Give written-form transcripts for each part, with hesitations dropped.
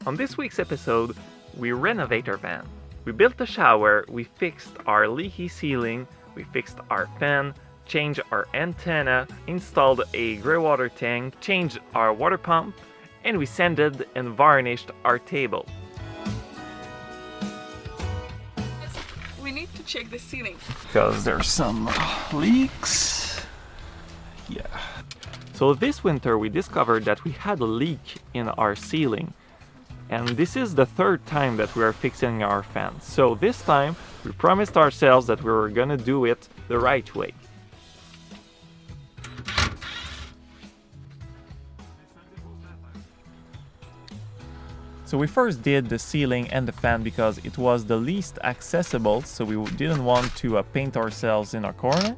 On this week's episode, we renovate our van. We built a shower, we fixed our leaky ceiling, we fixed our fan, changed our antenna, installed a grey water tank, changed our water pump, and we sanded and varnished our table. We need to check the ceiling. Because there's some leaks. Yeah. So this winter we discovered that we had a leak in our ceiling. And this is the third time that we are fixing our fan. So this time we promised ourselves that we were gonna do it the right way. So we first did the ceiling and the fan because it was the least accessible, so we didn't want to paint ourselves in a corner.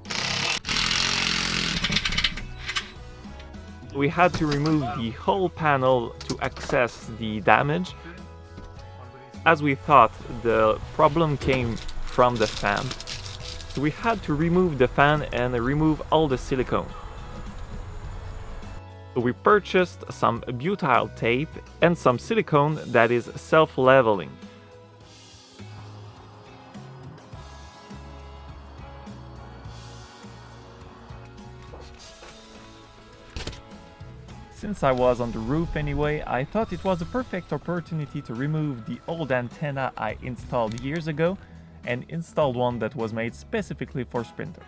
We had to remove the whole panel to access the damage. As we thought, the problem came from the fan. So we had to remove the fan and remove all the silicone. We purchased some butyl tape and some silicone that is self-leveling. Since I was on the roof anyway, I thought it was a perfect opportunity to remove the old antenna I installed years ago and installed one that was made specifically for sprinters.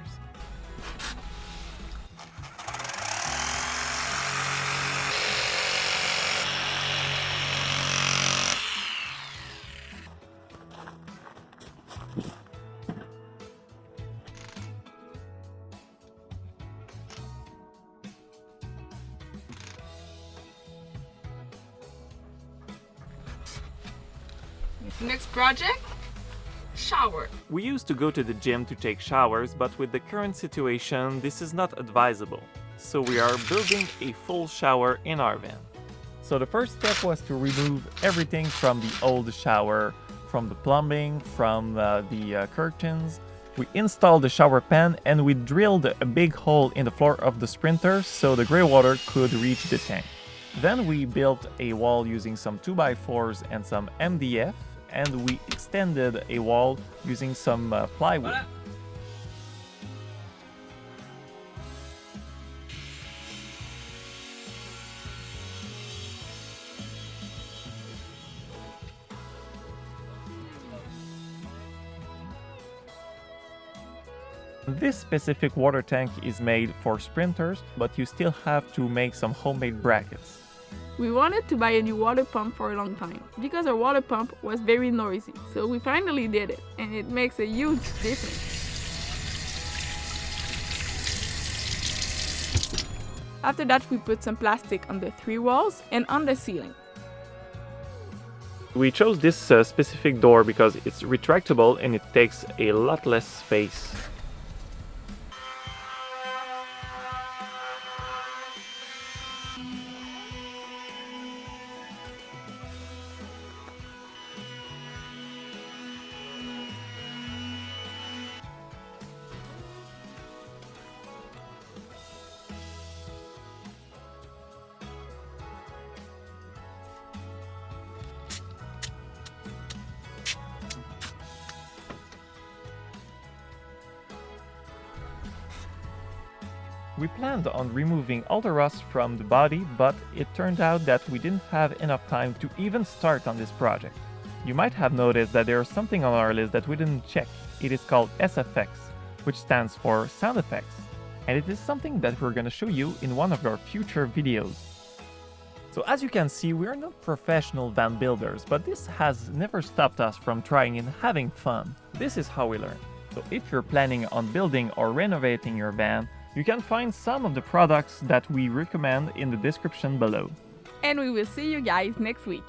Next project, shower. We used to go to the gym to take showers, but with the current situation, this is not advisable. So we are building a full shower in our van. So the first step was to remove everything from the old shower, from the plumbing, from the curtains. We installed the shower pan and we drilled a big hole in the floor of the sprinter so the grey water could reach the tank. Then we built a wall using some 2x4s and some MDF, and we extended a wall using some plywood. This specific water tank is made for sprinters, but you still have to make some homemade brackets. We wanted to buy a new water pump for a long time because our water pump was very noisy. So we finally did it, and it makes a huge difference. After that, we put some plastic on the 3 walls and on the ceiling. We chose this specific door because it's retractable and it takes a lot less space. We planned on removing all the rust from the body, but it turned out that we didn't have enough time to even start on this project. You might have noticed that there is something on our list that we didn't check. It is called SFX, which stands for sound effects, and it is something that we're gonna show you in one of our future videos. So as you can see, we are not professional van builders, but this has never stopped us from trying and having fun. This is how we learn. So if you're planning on building or renovating your van, you can find some of the products that we recommend in the description below. And we will see you guys next week.